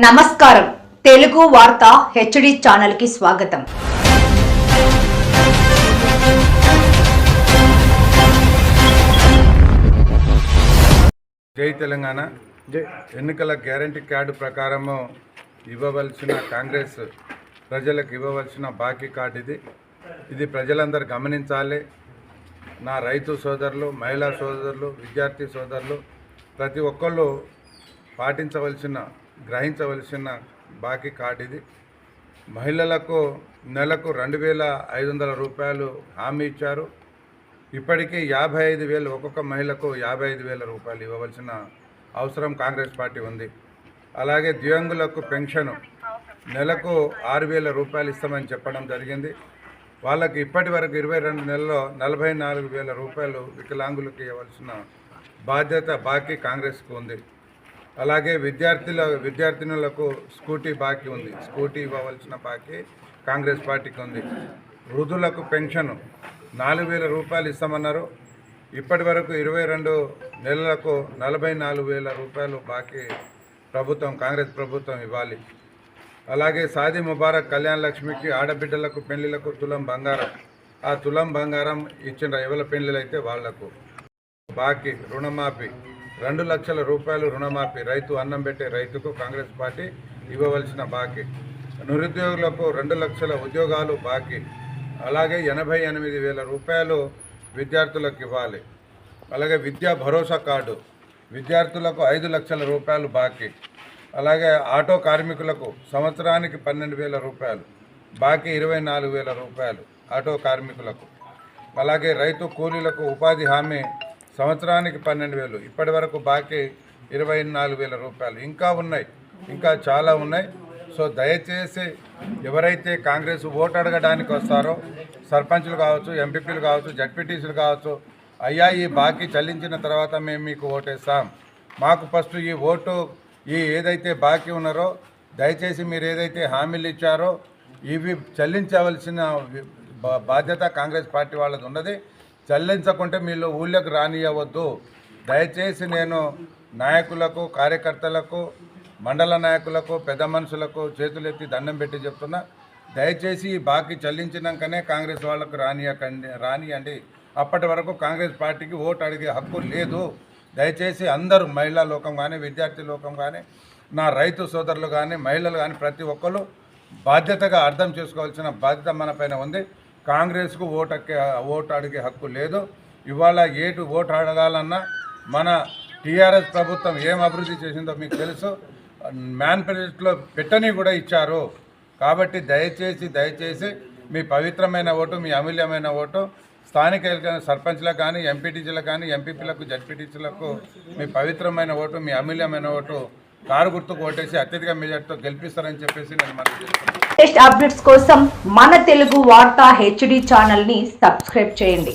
నమస్కారం తెలుగు వార్త HD channel కి స్వాగతం। జై తెలంగాణ। ఎన్నికల గ్యారంటీ కార్డు ప్రకారం ఇవ్వవలసిన కాంగ్రెస్ ప్రజలకు ఇవ్వవలసిన బాకీ కార్డు ఇది ప్రజలందరూ గమనించాలి। నా రైతు సోదరులు, మహిళా సోదరులు, విద్యార్థి సోదరులు ప్రతి ఒక్కళ్ళు పాటించవలసిన, గ్రహించవలసిన బాకీ కార్డు ఇది। మహిళలకు నెలకు 2500 రూపాయలు హామీ ఇచ్చారు। ఇప్పటికీ 55,000 ఒక్కొక్క మహిళకు 55,000 రూపాయలు ఇవ్వవలసిన అవసరం కాంగ్రెస్ పార్టీ ఉంది। అలాగే దివ్యాంగులకు పెన్షన్ నెలకు 6,000 రూపాయలు ఇస్తామని చెప్పడం జరిగింది। వాళ్ళకి ఇప్పటి వరకు 22 నెలల్లో 44,000 రూపాయలు వికలాంగులకు ఇవ్వాల్సిన బాధ్యత బాకీ కాంగ్రెస్కు ఉంది। అలాగే విద్యార్థినులకు స్కూటీ బాకీ ఉంది, స్కూటీ ఇవ్వవలసిన బాకీ కాంగ్రెస్ పార్టీకి ఉంది। వృద్ధులకు పెన్షన్ 4,000 రూపాయలు ఇస్తామన్నారు। ఇప్పటి వరకు 22 నెలలకు 44,000 రూపాయలు బాకీ కాంగ్రెస్ ప్రభుత్వం ఇవ్వాలి। అలాగే సాది ముబారక్ కళ్యాణ లక్ష్మికి ఆడబిడ్డలకు పెళ్లిలకు తులం బంగారం, ఆ తులం బంగారం ఇచ్చిన ఎవరి పెళ్లిలు అయితే వాళ్లకు బాకీ రుణమాఫీ 2 లక్షల రూపాయలు రుణమాఫీ, రైతు అన్నం పెట్టే రైతుకు కాంగ్రెస్ పార్టీ ఇవ్వవలసిన బాకీ। నిరుద్యోగులకు 2 లక్షల ఉద్యోగాలు బాకీ। అలాగే 88,000 రూపాయలు విద్యార్థులకు ఇవ్వాలి। అలాగే విద్యా భరోసా కార్డు విద్యార్థులకు 5 లక్షల రూపాయలు బాకీ। అలాగే ఆటో కార్మికులకు సంవత్సరానికి 12,000 రూపాయలు బాకీ, 24,000 రూపాయలు ఆటో కార్మికులకు। అలాగే రైతు కూలీలకు ఉపాధి హామీ సంవత్సరానికి 12,000, ఇప్పటి వరకు బాకీ 24,000 రూపాయలు। ఇంకా చాలా ఉన్నాయి। సో దయచేసి ఎవరైతే కాంగ్రెస్ ఓటు అడగడానికి వస్తారో, సర్పంచులు కావచ్చు, ఎంపీపీలు కావచ్చు, జడ్పీటీసీలు కావచ్చు, అయ్యా ఈ బాకీ చెల్లించిన తర్వాత మేము మీకు ఓటేస్తాం, మాకు ఫస్ట్ ఈ ఓటు ఏదైతే బాకీ ఉన్నారో దయచేసి మీరు ఏదైతే హామీలు ఇచ్చారో ఇవి చెల్లించవలసిన బాధ్యత కాంగ్రెస్ పార్టీ వాళ్ళది ఉన్నది। చెల్లించకుంటే మీరు ఊళ్ళకు రానియవద్దు। దయచేసి నేను నాయకులకు, కార్యకర్తలకు, మండల నాయకులకు, పెద్ద మనుషులకు చేతులెత్తి దండం పెట్టి చెప్తున్నా, దయచేసి ఈ బాకీ చెల్లించినాకనే కాంగ్రెస్ వాళ్ళకు రానియండి। అప్పటి వరకు కాంగ్రెస్ పార్టీకి ఓటు అడిగే హక్కు లేదు। దయచేసి అందరూ మహిళా లోకం కానీ, విద్యార్థి లోకం కానీ, నా రైతు సోదరులు కానీ, మహిళలు కానీ ప్రతి ఒక్కరు బాధ్యతగా అర్థం చేసుకోవాల్సిన బాధ్యత మన పైన ఉంది। కాంగ్రెస్కు ఓటు అడిగే హక్కు లేదు। ఇవాళ ఓటు అడగాలన్నా మన టీఆర్ఎస్ ప్రభుత్వం ఏం అభివృద్ధి చేసిందో మీకు తెలుసు, మేనిఫెస్టోలో పెట్టని కూడా ఇచ్చారు। కాబట్టి దయచేసి మీ పవిత్రమైన ఓటు, మీ అమూల్యమైన ఓటు స్థానిక సర్పంచ్లకు కానీ, ఎంపీటీసీలకు కానీ, ఎంపీపీలకు, జడ్పీటీసీలకు మీ పవిత్రమైన ఓటు, మీ అమూల్యమైన ఓటు కారు గుర్తుకు ఓటేసి అత్యధిక మెజార్టీతో గెలిపిస్తారని చెప్పేసి నేను మనకి చెప్తున్నాను। లేటెస్ట్ అప్డేట్స్ కోసం మన తెలుగు వార్త హెచ్డి ఛానల్ ని సబ్స్క్రైబ్ చేయండి।